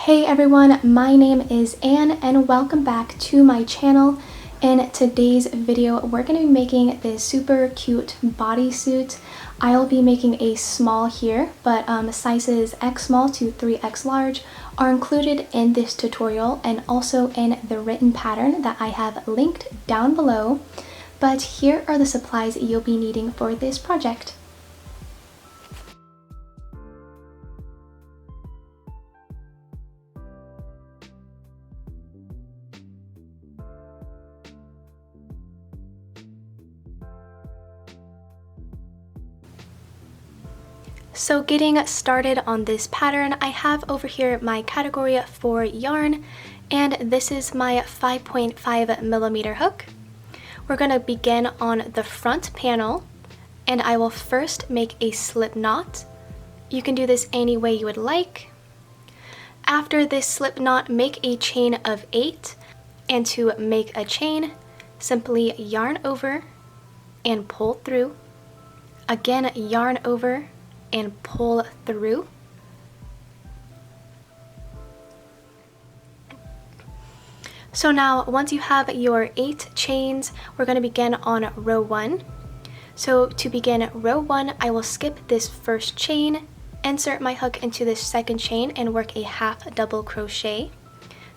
Hey everyone, my name is Anne and welcome back to my channel. In today's video, we're going to be making this super cute bodysuit. I'll be making a small here, but sizes X small to 3X large are included in this tutorial and also in the written pattern that I have linked down below. But here are the supplies you'll be needing for this project. So getting started on this pattern, I have over here my category for yarn, and this is my 5.5mm hook. We're going to begin on the front panel, and I will first make a slip knot. You can do this any way you would like. After this slip knot, make a chain of 8, and to make a chain, simply yarn over and pull through. Again, yarn over and pull through. So now once you have your 8 chains, we're going to begin on row 1. So to begin row 1, I will skip this first chain, insert my hook into this second chain and work a half double crochet.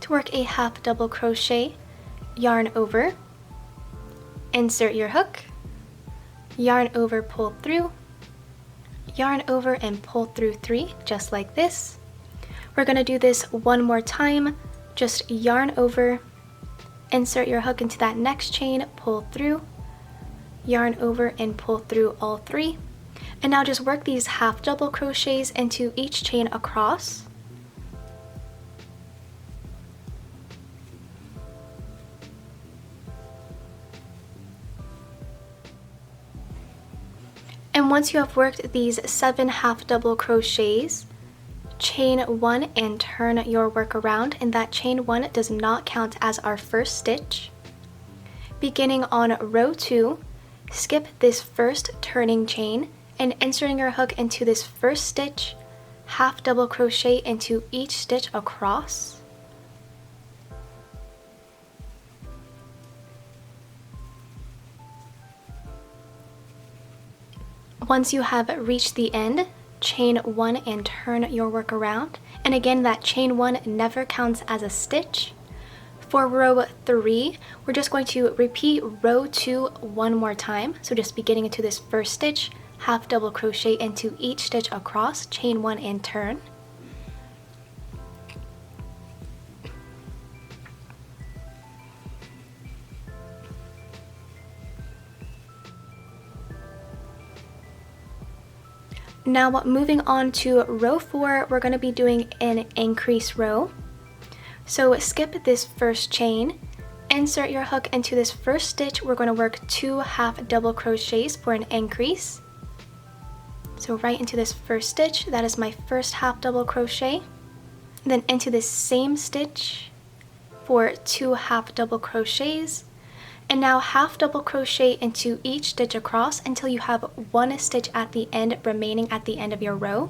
To work a half double crochet, yarn over, insert your hook, yarn over, pull through, yarn over and pull through 3, just like this. We're going to do this one more time. Just yarn over, insert your hook into that next chain, pull through, yarn over and pull through all 3. And now just work these half double crochets into each chain across. And once you have worked these 7 half double crochets, chain 1 and turn your work around, and that chain 1 does not count as our first stitch. Beginning on row 2, skip this first turning chain and inserting your hook into this first stitch, half double crochet into each stitch across. Once you have reached the end, chain 1 and turn your work around. And again, that chain 1 never counts as a stitch. For row 3, we're just going to repeat row 2 one more time. So just beginning into this first stitch, half double crochet into each stitch across, chain 1 and turn. Now moving on to row 4, we're going to be doing an increase row. So skip this first chain, insert your hook into this first stitch. We're going to work 2 half double crochets for an increase. So right into this first stitch, that is my first half double crochet. Then into this same stitch for 2 half double crochets. And now half double crochet into each stitch across until you have 1 stitch at the end remaining at the end of your row.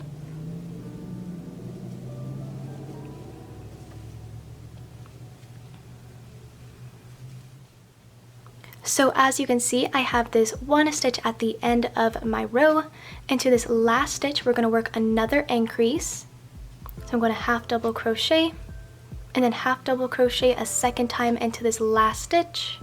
So as you can see, I have this 1 stitch at the end of my row. Into this last stitch, we're going to work another increase. So I'm going to half double crochet and then half double crochet a second time into this last stitch.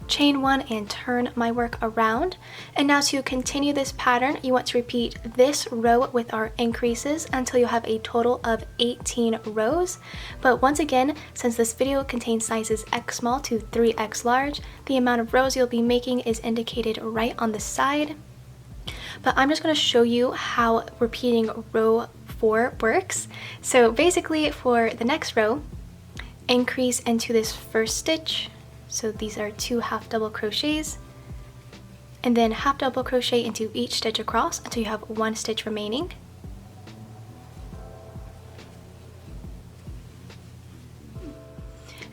Chain 1 and turn my work around. And now to continue this pattern, you want to repeat this row with our increases until you have a total of 18 rows. But once again, since this video contains sizes X small to 3X large, the amount of rows you'll be making is indicated right on the side. But I'm just going to show you how repeating row 4 works. So basically for the next row, increase into this first stitch. So these are 2 half double crochets, and then half double crochet into each stitch across until you have 1 stitch remaining.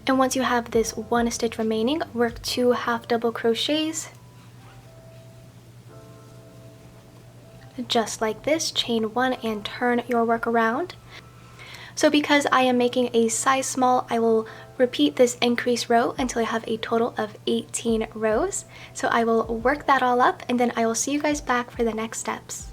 And once you have this 1 stitch remaining, work 2 half double crochets, just like this, chain 1 and turn your work around. So because I am making a size small, I will repeat this increase row until I have a total of 18 rows. So I will work that all up and then I will see you guys back for the next steps.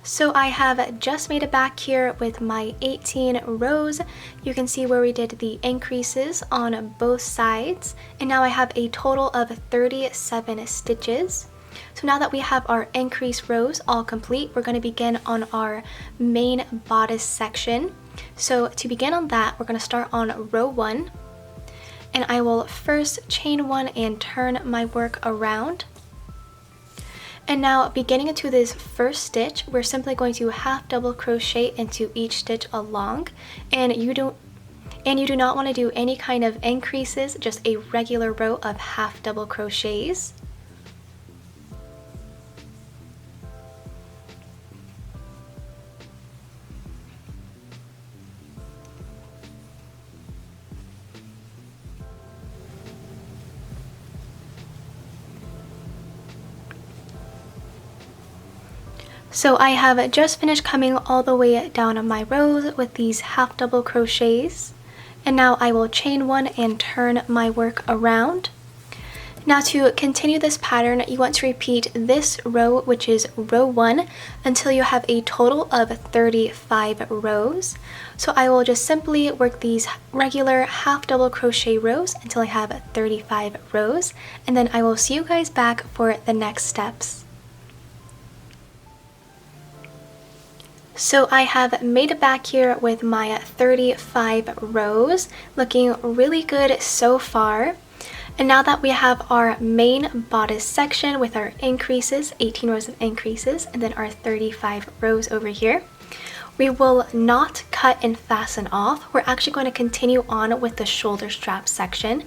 So I have just made it back here with my 18 rows. You can see where we did the increases on both sides. And now I have a total of 37 stitches. So now that we have our increase rows all complete, we're going to begin on our main bodice section. So to begin on that, we're going to start on row 1. And I will first chain 1 and turn my work around. And now beginning into this first stitch, we're simply going to half double crochet into each stitch along, and you do not want to do any kind of increases, just a regular row of half double crochets. So I have just finished coming all the way down on my rows with these half double crochets, and now I will chain 1 and turn my work around. Now to continue this pattern, you want to repeat this row, which is row 1, until you have a total of 35 rows. So I will just simply work these regular half double crochet rows until I have 35 rows, and then I will see you guys back for the next steps. So I have made it back here with my 35 rows, looking really good so far. And now that we have our main bodice section with our increases, 18 rows of increases, and then our 35 rows over here, we will not cut and fasten off. We're actually going to continue on with the shoulder strap section.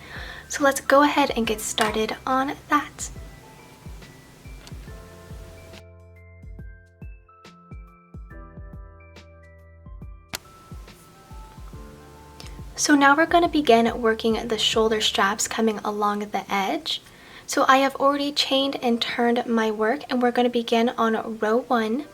So let's go ahead and get started on that. So now we're going to begin working the shoulder straps coming along the edge. So I have already chained and turned my work, and we're going to begin on row 1.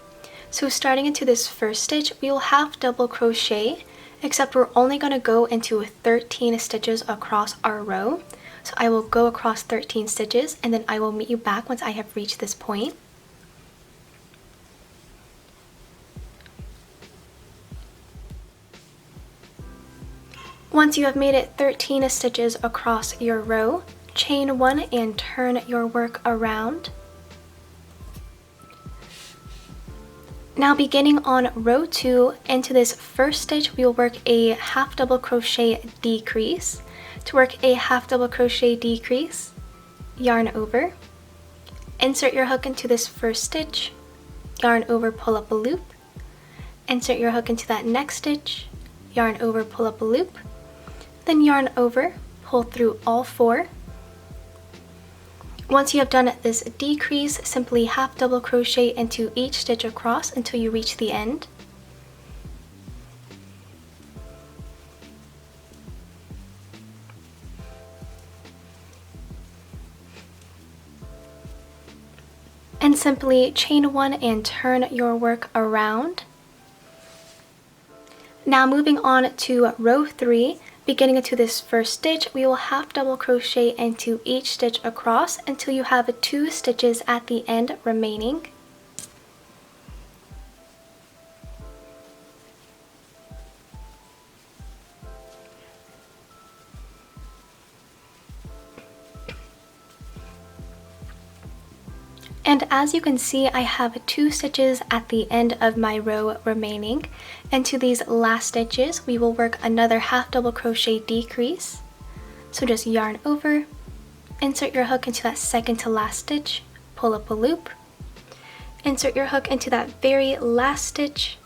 So starting into this first stitch, we will half double crochet, except we're only going to go into 13 stitches across our row. So I will go across 13 stitches and then I will meet you back once I have reached this point. Once you have made it 13 stitches across your row, chain 1 and turn your work around. Now beginning on row 2, into this first stitch we will work a half double crochet decrease. To work a half double crochet decrease, yarn over, insert your hook into this first stitch, yarn over, pull up a loop, insert your hook into that next stitch, yarn over, pull up a loop, then yarn over, pull through all 4. Once you have done this decrease, simply half double crochet into each stitch across until you reach the end. And simply chain 1 and turn your work around. Now moving on to row 3, beginning into this first stitch, we will half double crochet into each stitch across until you have 2 stitches at the end remaining. And as you can see, I have 2 stitches at the end of my row remaining. And to these last stitches, we will work another half double crochet decrease. So just yarn over, insert your hook into that second to last stitch, pull up a loop, insert your hook into that very last stitch,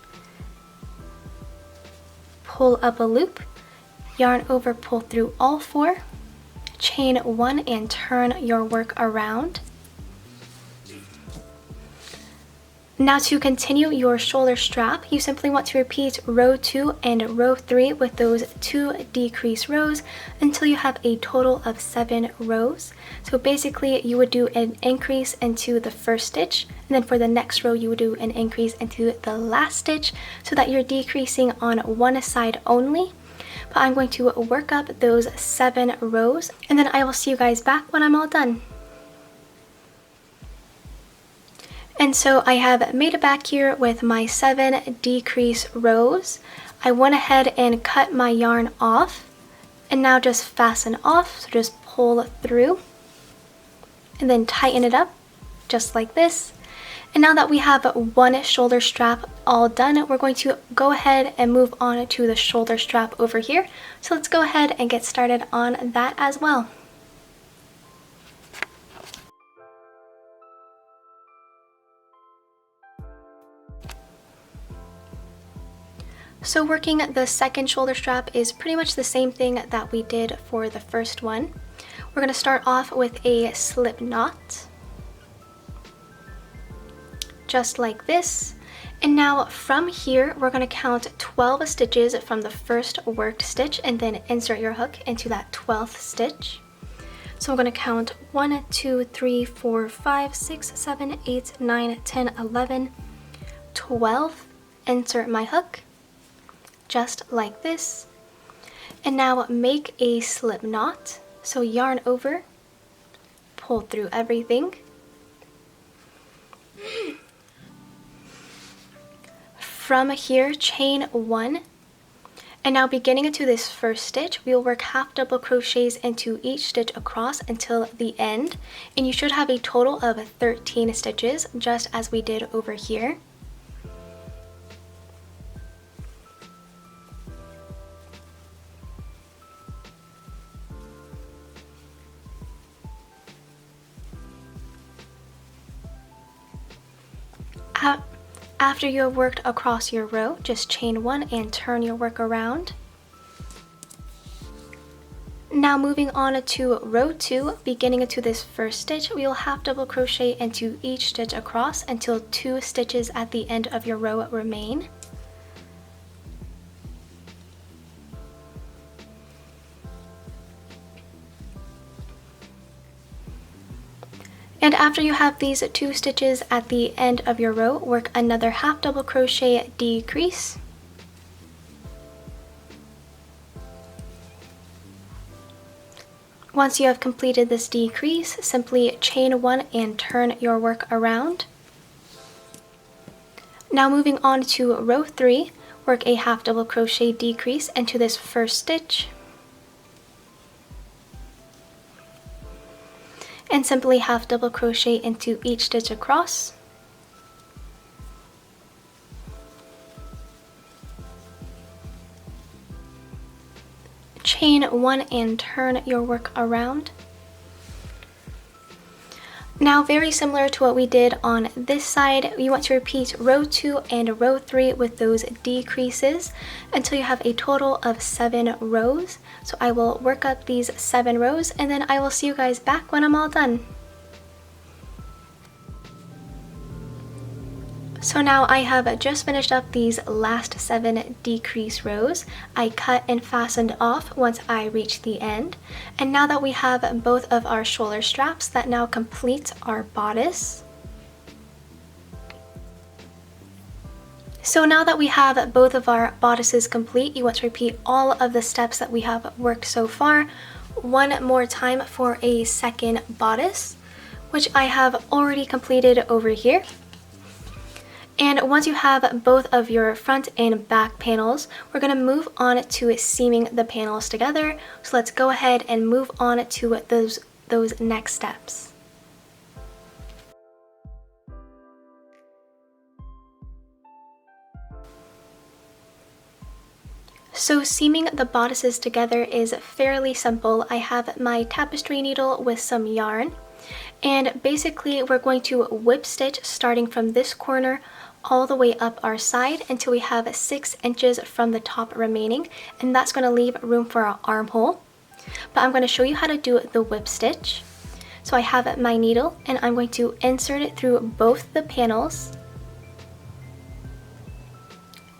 pull up a loop, yarn over, pull through all 4, chain 1 and turn your work around. Now to continue your shoulder strap, you simply want to repeat row 2 and row 3 with those 2 decrease rows until you have a total of 7 rows. So basically you would do an increase into the first stitch, and then for the next row you would do an increase into the last stitch so that you're decreasing on one side only. But I'm going to work up those 7 rows, and then I will see you guys back when I'm all done. And so I have made it back here with my 7 decrease rows. I went ahead and cut my yarn off, and now just fasten off, so just pull through and then tighten it up just like this. And now that we have one shoulder strap all done, we're going to go ahead and move on to the shoulder strap over here. So let's go ahead and get started on that as well. So working the second shoulder strap is pretty much the same thing that we did for the first one. We're going to start off with a slip knot, just like this. And now from here, we're going to count 12 stitches from the first worked stitch and then insert your hook into that 12th stitch. So I'm going to count 1, 2, 3, 4, 5, 6, 7, 8, 9, 10, 11, 12, insert my hook, just like this. And now make a slip knot. So yarn over, pull through everything. From here, chain 1. And now beginning into this first stitch, we will work half double crochets into each stitch across until the end. And you should have a total of 13 stitches, just as we did over here. After you have worked across your row, just chain 1 and turn your work around. Now moving on to row 2, beginning into this first stitch, we will half double crochet into each stitch across until 2 stitches at the end of your row remain. And after you have these 2 stitches at the end of your row, work another half double crochet decrease. Once you have completed this decrease, simply chain 1 and turn your work around. Now moving on to row 3, work a half double crochet decrease into this first stitch. And simply half double crochet into each stitch across. Chain 1 and turn your work around. Now, very similar to what we did on this side, you want to repeat row 2 and row 3 with those decreases until you have a total of 7 rows. So I will work up these 7 rows and then I will see you guys back when I'm all done. So now I have just finished up these last 7 decrease rows. I cut and fastened off once I reached the end. And now that we have both of our shoulder straps, that now completes our bodice. So now that we have both of our bodices complete, you want to repeat all of the steps that we have worked so far one more time for a second bodice, which I have already completed over here. And once you have both of your front and back panels, we're going to move on to seaming the panels together. So let's go ahead and move on to those next steps. So seaming the bodices together is fairly simple. I have my tapestry needle with some yarn, and basically we're going to whip stitch starting from this corner all the way up our side until we have 6 inches from the top remaining, and that's going to leave room for our armhole. But I'm going to show you how to do the whip stitch. So I have my needle and I'm going to insert it through both the panels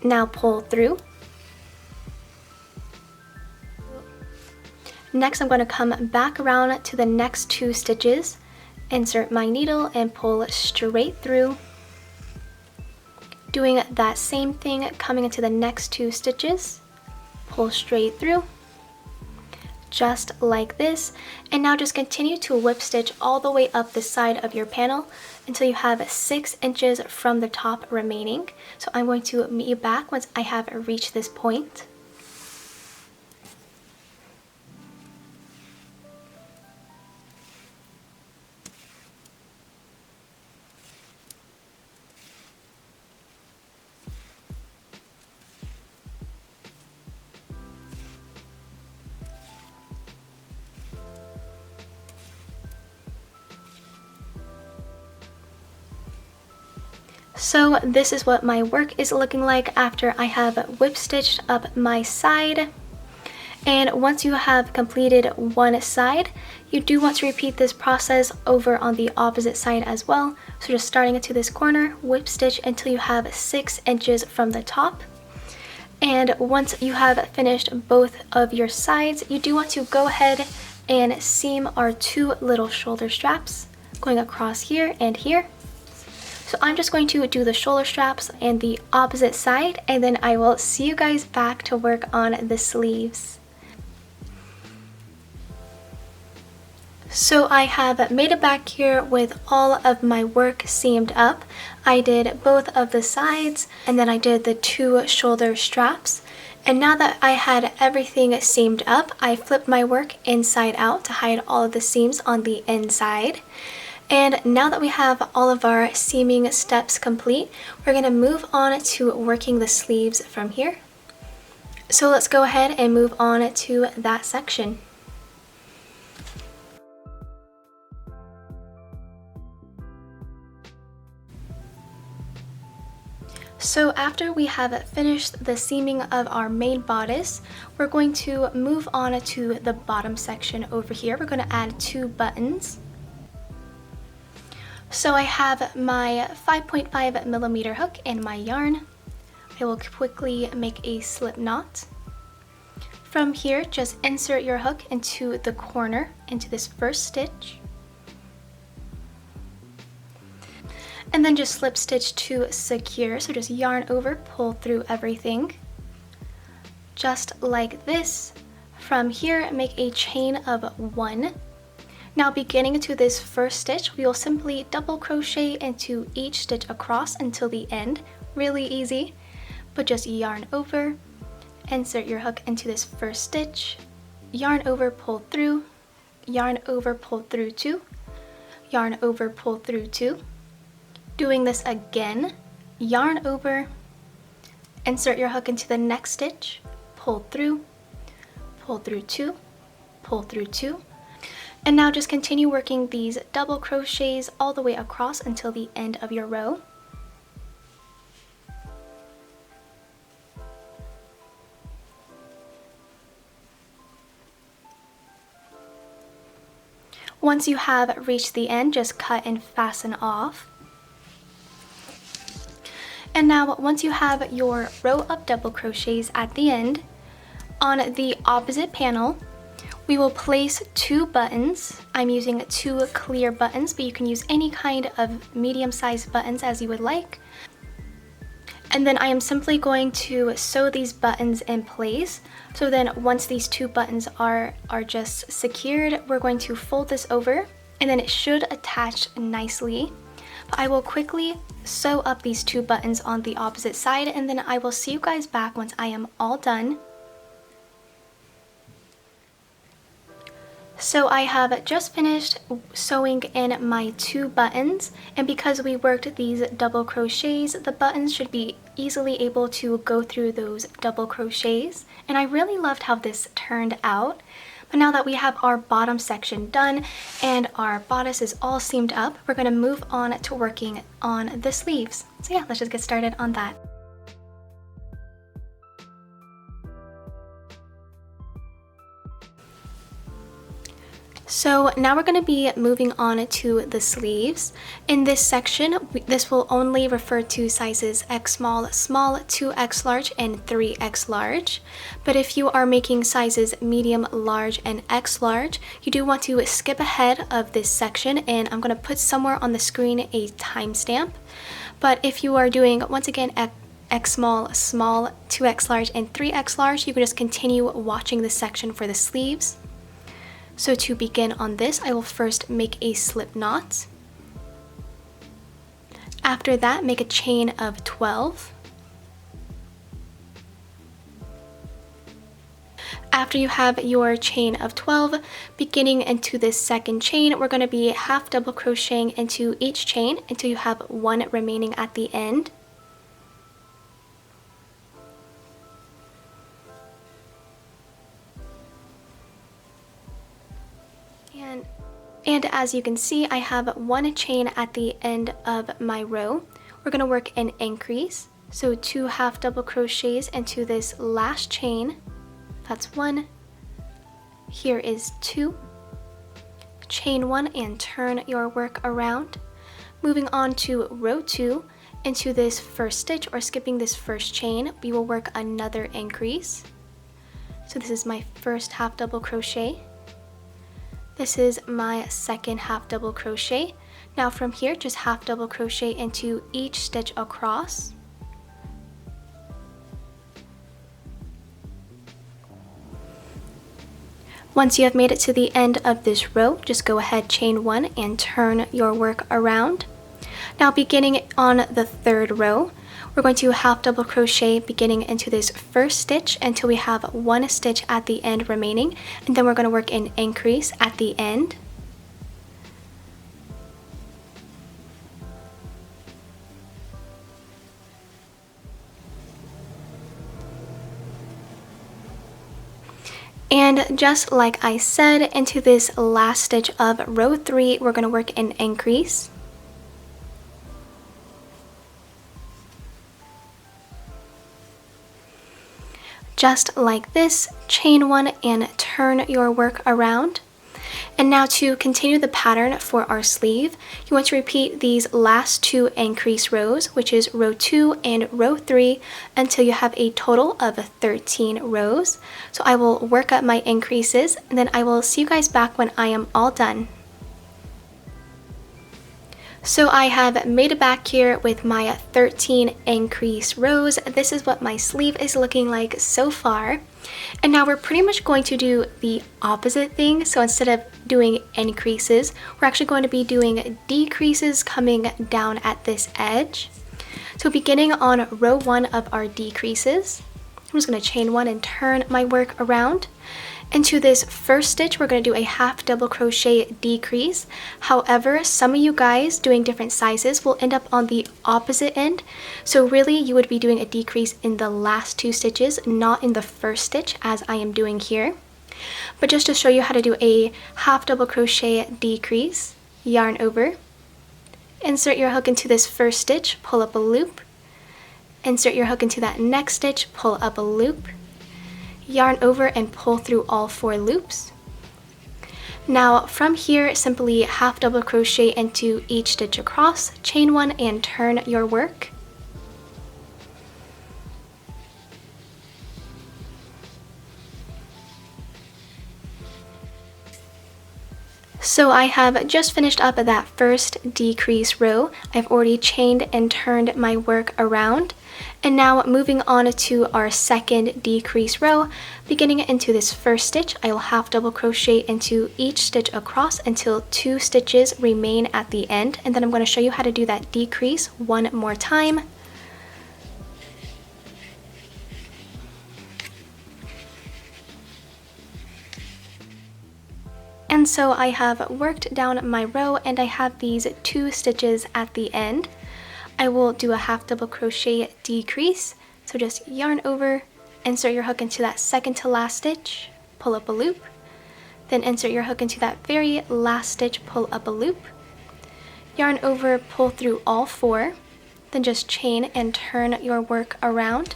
Now pull through. Next, I'm going to come back around to the next 2 stitches, insert my needle and pull straight through. Doing that same thing, coming into the next 2 stitches, pull straight through, just like this. And now just continue to whip stitch all the way up the side of your panel until you have 6 inches from the top remaining. So I'm going to meet you back once I have reached this point. So this is what my work is looking like after I have whip stitched up my side. And once you have completed one side, you do want to repeat this process over on the opposite side as well. So just starting into this corner, whip stitch until you have 6 inches from the top. And once you have finished both of your sides, you do want to go ahead and seam our 2 little shoulder straps going across here and here. So I'm just going to do the shoulder straps and the opposite side, and then I will see you guys back to work on the sleeves. So I have made it back here with all of my work seamed up. I did both of the sides and then I did the 2 shoulder straps. And now that I had everything seamed up, I flipped my work inside out to hide all of the seams on the inside. And now that we have all of our seaming steps complete, we're going to move on to working the sleeves from here. So let's go ahead and move on to that section. So after we have finished the seaming of our main bodice, we're going to move on to the bottom section over here. We're going to add 2 buttons. So I have my 5.5mm hook and my yarn. I will quickly make a slip knot. From here, just insert your hook into the corner, into this first stitch. And then just slip stitch to secure. So just yarn over, pull through everything. Just like this. From here, make a chain of 1. Now beginning into this first stitch, we will simply double crochet into each stitch across until the end. Really easy, but just yarn over, insert your hook into this first stitch, yarn over, pull through, yarn over, pull through 2, yarn over, pull through 2. Doing this again, yarn over, insert your hook into the next stitch, pull through 2, pull through 2. And now just continue working these double crochets all the way across until the end of your row. Once you have reached the end, just cut and fasten off. And now once you have your row of double crochets at the end, on the opposite panel, we will place 2 buttons. I'm using 2 clear buttons, but you can use any kind of medium-sized buttons as you would like. And then I am simply going to sew these buttons in place. So then once these 2 buttons are just secured, we're going to fold this over and then it should attach nicely. But I will quickly sew up these 2 buttons on the opposite side, and then I will see you guys back once I am all done. So I have just finished sewing in my 2 buttons, and because we worked these double crochets, the buttons should be easily able to go through those double crochets, and I really loved how this turned out. But now that we have our bottom section done and our bodice is all seamed up, we're going to move on to working on the sleeves. So yeah, let's just get started on that. So now we're going to be moving on to the sleeves. In this section, this will only refer to sizes X small, 2X large, and 3X large. But if you are making sizes medium, large, and X large, you do want to skip ahead of this section, and I'm going to put somewhere on the screen a timestamp. But if you are doing, once again, X small, 2X large, and 3X large, you can just continue watching this section for the sleeves. So to begin on this, I will first make a slip knot. After that, make a chain of 12. After you have your chain of 12, beginning into this second chain, we're going to be half double crocheting into each chain until you have one remaining at the end. And as you can see, I have one chain at the end of my row. We're going to work an increase. So 2 half double crochets into this last chain. That's 1. Here is 2. Chain 1 and turn your work around. Moving on to row 2, into this first stitch, or skipping this first chain, we will work another increase. So this is my first half double crochet. This is my second half double crochet. Now from here, just half double crochet into each stitch across. Once you have made it to the end of this row, just go ahead, chain 1 and turn your work around. Now beginning on the third row, we're going to half double crochet beginning into this first stitch until we have one stitch at the end remaining, and then we're going to work an increase at the end. And just like I said, into this last stitch of row 3, we're going to work an increase. Just like this, chain 1 and turn your work around. And now to continue the pattern for our sleeve, you want to repeat these last 2 increase rows, which is row 2 and row 3, until you have a total of 13 rows. So I will work up my increases, and then I will see you guys back when I am all done. So I have made it back here with my 13 increase rows. This is what my sleeve is looking like so far. And now we're pretty much going to do the opposite thing. So instead of doing increases, we're actually going to be doing decreases coming down at this edge. So beginning on row 1 of our decreases, I'm just going to chain 1 and turn my work around. Into this first stitch, we're going to do a half double crochet decrease. However, some of you guys doing different sizes will end up on the opposite end. So really, you would be doing a decrease in the last 2 stitches, not in the first stitch as I am doing here. But just to show you how to do a half double crochet decrease, yarn over, insert your hook into this first stitch, pull up a loop, insert your hook into that next stitch, pull up a loop, yarn over and pull through all 4 loops. Now from here, simply half double crochet into each stitch across, chain 1 and turn your work. So I have just finished up that first decrease row. I've already chained and turned my work around. And now moving on to our second decrease row, beginning into this first stitch, I will half double crochet into each stitch across until 2 stitches remain at the end. And then I'm going to show you how to do that decrease one more time. And so I have worked down my row and I have these 2 stitches at the end. I will do a half double crochet decrease. So just yarn over, insert your hook into that second to last stitch, pull up a loop, then insert your hook into that very last stitch, pull up a loop, yarn over, pull through all 4, then just chain and turn your work around.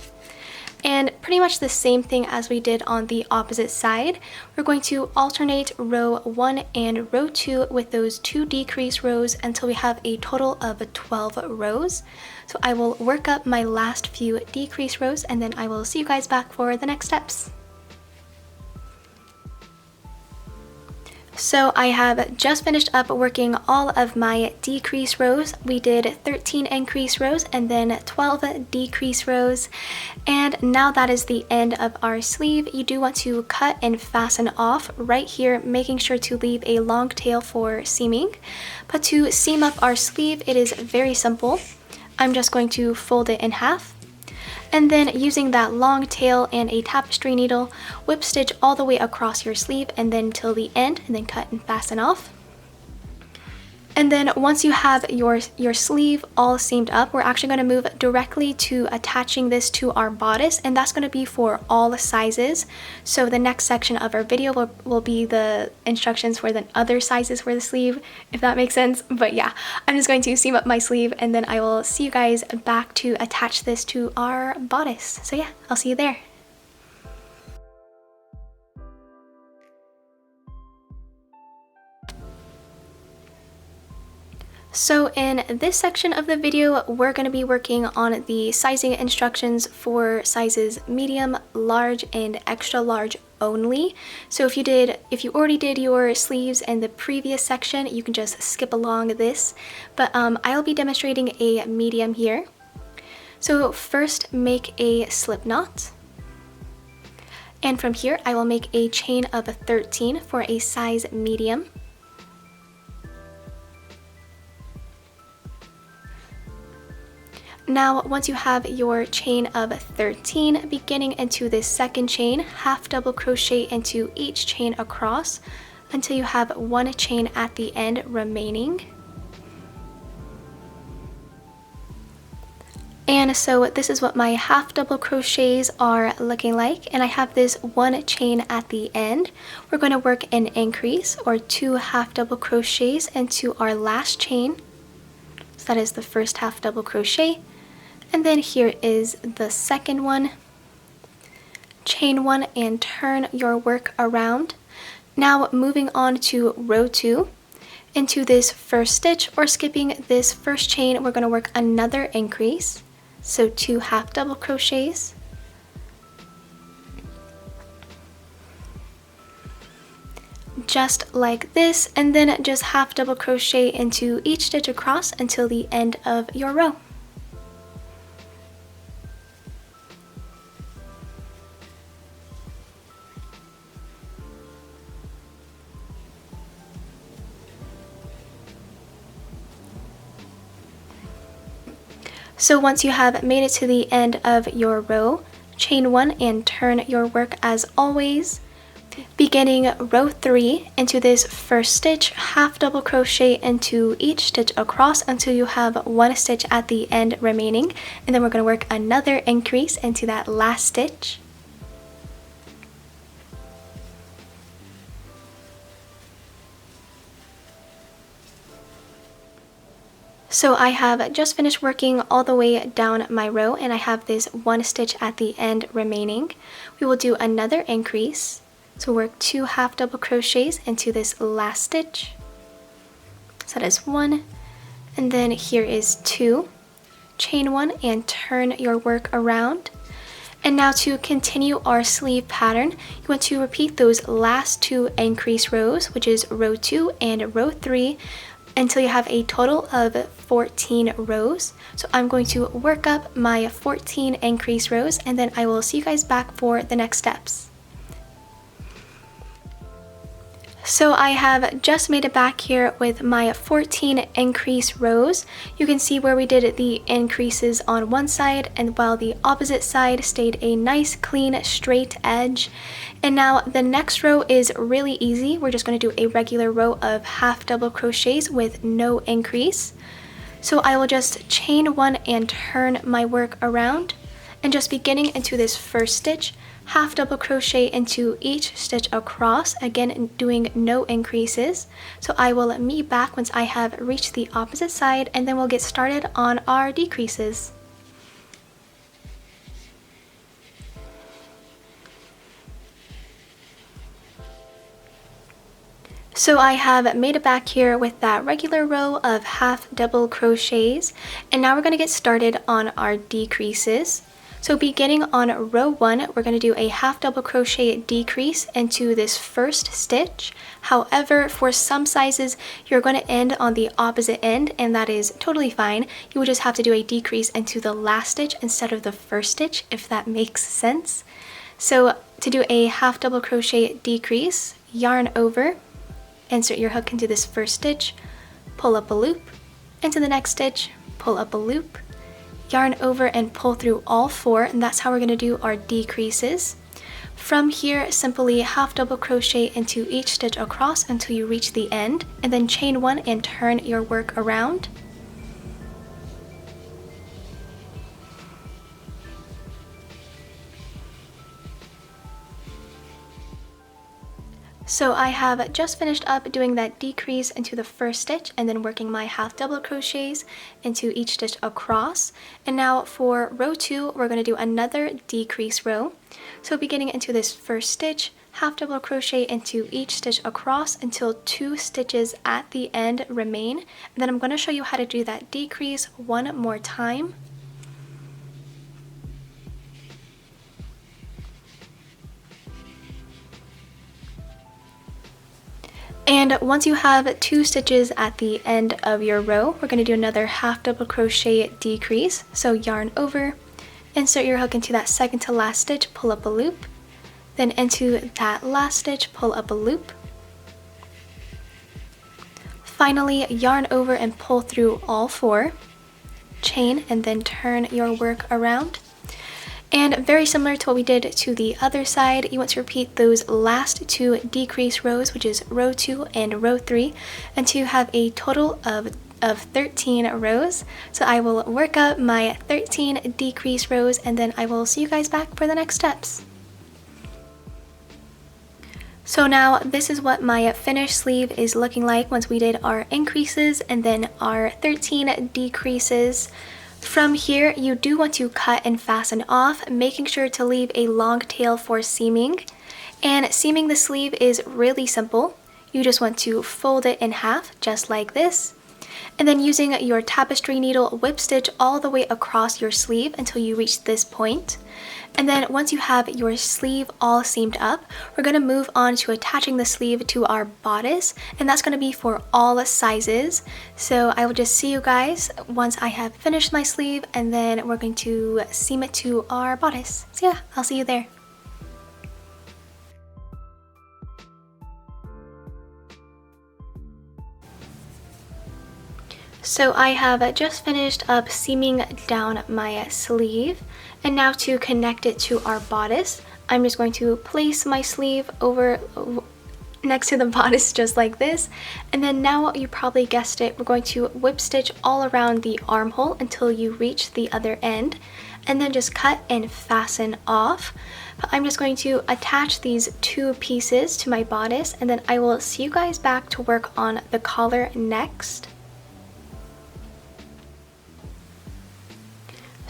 And pretty much the same thing as we did on the opposite side. We're going to alternate row 1 and row 2 with those 2 decrease rows until we have a total of 12 rows. So I will work up my last few decrease rows and then I will see you guys back for the next steps. So I have just finished up working all of my decrease rows. We did 13 increase rows and then 12 decrease rows. And now that is the end of our sleeve. You do want to cut and fasten off right here, making sure to leave a long tail for seaming. But to seam up our sleeve, it is very simple. I'm just going to fold it in half. And then using that long tail and a tapestry needle, whip stitch all the way across your sleeve and then till the end, and then cut and fasten off. And then once you have your sleeve all seamed up, we're actually going to move directly to attaching this to our bodice, and that's going to be for all sizes. So the next section of our video will be the instructions for the other sizes for the sleeve, if that makes sense. But yeah, I'm just going to seam up my sleeve and then I will see you guys back to attach this to our bodice. So yeah, I'll see you there. So in this section of the video, we're going to be working on the sizing instructions for sizes medium, large, and extra large only. So if you already did your sleeves in the previous section, you can just skip along this. But I'll be demonstrating a medium here. So first make a slip knot. And from here, I will make a chain of 13 for a size medium. Now, once you have your chain of 13, beginning into this second chain, half double crochet into each chain across until you have one chain at the end remaining. And so this is what my half double crochets are looking like, and I have this one chain at the end. We're going to work an increase or 2 half double crochets into our last chain. So that is the first half double crochet. And then here is the second one. Chain 1 and turn your work around. Now moving on to row 2. Into this first stitch, or skipping this first chain, we're going to work another increase. So 2 half double crochets. Just like this, and then just half double crochet into each stitch across until the end of your row. So once you have made it to the end of your row, chain 1 and turn your work as always. Beginning row 3 into this first stitch, half double crochet into each stitch across until you have one stitch at the end remaining, and then we're going to work another increase into that last stitch. So I have just finished working all the way down my row, and I have this one stitch at the end remaining. We will do another increase. So work 2 half double crochets into this last stitch. So that is 1, and then here is 2. Chain 1 and turn your work around. And now to continue our sleeve pattern, you want to repeat those last 2 increase rows, which is row 2 and row 3, until you have a total of 14 rows. So I'm going to work up my 14 increase rows, and then I will see you guys back for the next steps. So I have just made it back here with my 14 increase rows. You can see where we did the increases on one side, and while the opposite side stayed a nice clean straight edge. And now the next row is really easy. We're just going to do a regular row of half double crochets with no increase. So I will just chain 1 and turn my work around, and just beginning into this first stitch, half double crochet into each stitch across, again doing no increases. So I will meet back once I have reached the opposite side, and then we'll get started on our decreases. So I have made it back here with that regular row of half double crochets, and now we're going to get started on our decreases. So beginning on row 1, we're going to do a half double crochet decrease into this first stitch. However, for some sizes, you're going to end on the opposite end, and that is totally fine. You would just have to do a decrease into the last stitch instead of the first stitch, if that makes sense. So to do a half double crochet decrease, yarn over, insert your hook into this first stitch, pull up a loop, into the next stitch, pull up a loop, yarn over and pull through all 4, and that's how we're going to do our decreases. From here, simply half double crochet into each stitch across until you reach the end, and then chain 1 and turn your work around. So I have just finished up doing that decrease into the first stitch and then working my half double crochets into each stitch across. And now for row 2, we're going to do another decrease row. So beginning into this first stitch, half double crochet into each stitch across until 2 stitches at the end remain. And then I'm going to show you how to do that decrease one more time. And once you have 2 stitches at the end of your row, we're going to do another half double crochet decrease. So yarn over, insert your hook into that second to last stitch, pull up a loop, then into that last stitch, pull up a loop. Finally, yarn over and pull through all 4, chain, and then turn your work around. And very similar to what we did to the other side, you want to repeat those last 2 decrease rows, which is row 2 and row 3, until you have a total of 13 rows. So I will work up my 13 decrease rows, and then I will see you guys back for the next steps. So now this is what my finished sleeve is looking like once we did our increases and then our 13 decreases. From here, you do want to cut and fasten off, making sure to leave a long tail for seaming. And seaming the sleeve is really simple. You just want to fold it in half, just like this. And then using your tapestry needle, whip stitch all the way across your sleeve until you reach this point. And then once you have your sleeve all seamed up, we're going to move on to attaching the sleeve to our bodice, and that's going to be for all sizes. So I will just see you guys once I have finished my sleeve, and then we're going to seam it to our bodice. So yeah, I'll see you there. So I have just finished up seaming down my sleeve, and now to connect it to our bodice, I'm just going to place my sleeve over next to the bodice just like this, and then now you probably guessed it, we're going to whip stitch all around the armhole until you reach the other end, and then just cut and fasten off. But I'm just going to attach these 2 pieces to my bodice, and then I will see you guys back to work on the collar next.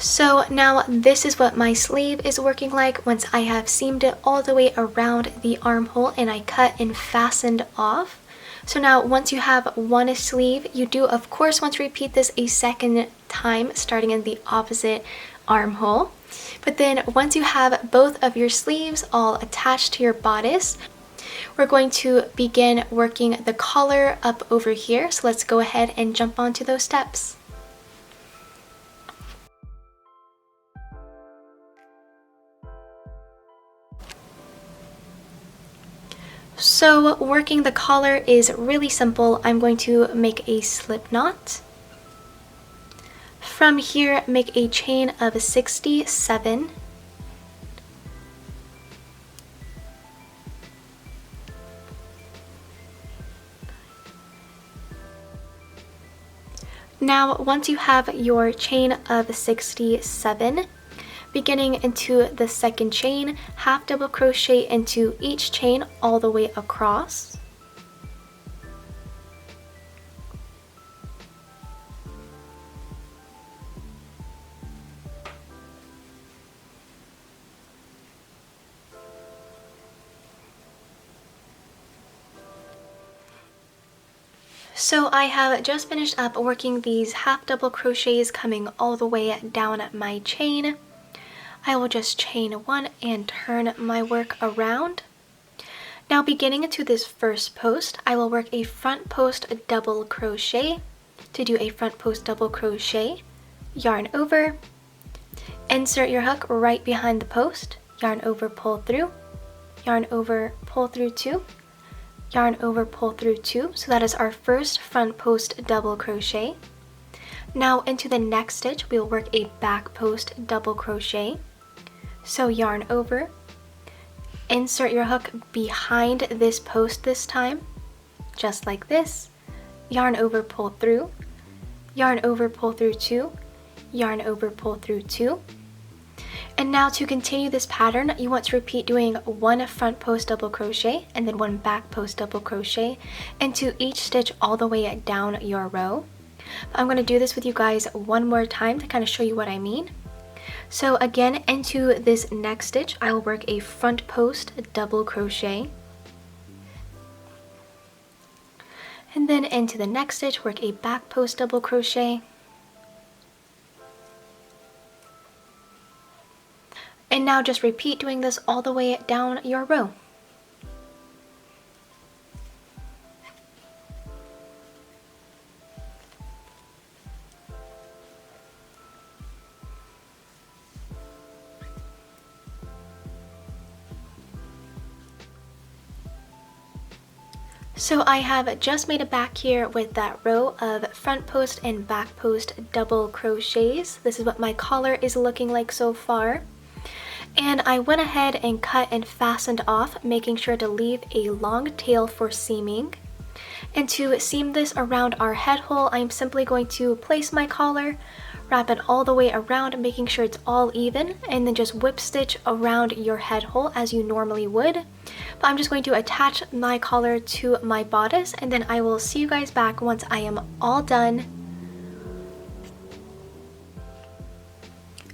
So now this is what my sleeve is working like once I have seamed it all the way around the armhole and I cut and fastened off. So now once you have one sleeve, you do of course want to repeat this a second time, starting in the opposite armhole. But then once you have both of your sleeves all attached to your bodice, we're going to begin working the collar up over here. So let's go ahead and jump onto those steps. So working the collar is really simple. I'm going to make a slip knot. From here, make a chain of 67. Now, once you have your chain of 67, beginning into the second chain, half double crochet into each chain all the way across. So I have just finished up working these half double crochets coming all the way down my chain. I will just chain one and turn my work around. Now beginning into this first post, I will work a front post double crochet. To do a front post double crochet, yarn over, insert your hook right behind the post, yarn over, pull through, yarn over, pull through two, yarn over, pull through two. So that is our first front post double crochet. Now into the next stitch, we will work a back post double crochet. So yarn over, insert your hook behind this post this time, just like this, yarn over, pull through, yarn over, pull through two, yarn over, pull through two. And now to continue this pattern, you want to repeat doing one front post double crochet and then one back post double crochet into each stitch all the way down your row. I'm going to do this with you guys one more time to kind of show you what I mean. So again, into this next stitch, I will work a front post double crochet. And then into the next stitch, work a back post double crochet. And now just repeat doing this all the way down your row. So I have just made a back here with that row of front post and back post double crochets. This is what my collar is looking like so far. And I went ahead and cut and fastened off, making sure to leave a long tail for seaming. And to seam this around our head hole, I'm simply going to place my collar, wrap it all the way around, making sure it's all even, and then just whip stitch around your head hole as you normally would. But I'm just going to attach my collar to my bodice, and then I will see you guys back once I am all done.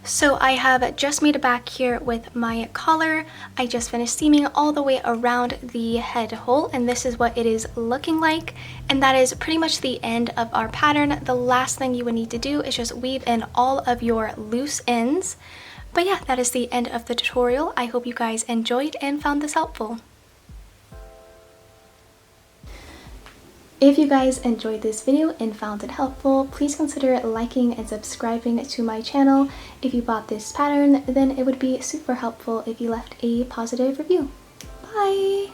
So I have just made a back here with my collar. I just finished seaming all the way around the head hole, and this is what it is looking like. And that is pretty much the end of our pattern. The last thing you would need to do is just weave in all of your loose ends. But yeah, that is the end of the tutorial. I hope you guys enjoyed and found this helpful. If you guys enjoyed this video and found it helpful, please consider liking and subscribing to my channel. If you bought this pattern, then it would be super helpful if you left a positive review. Bye!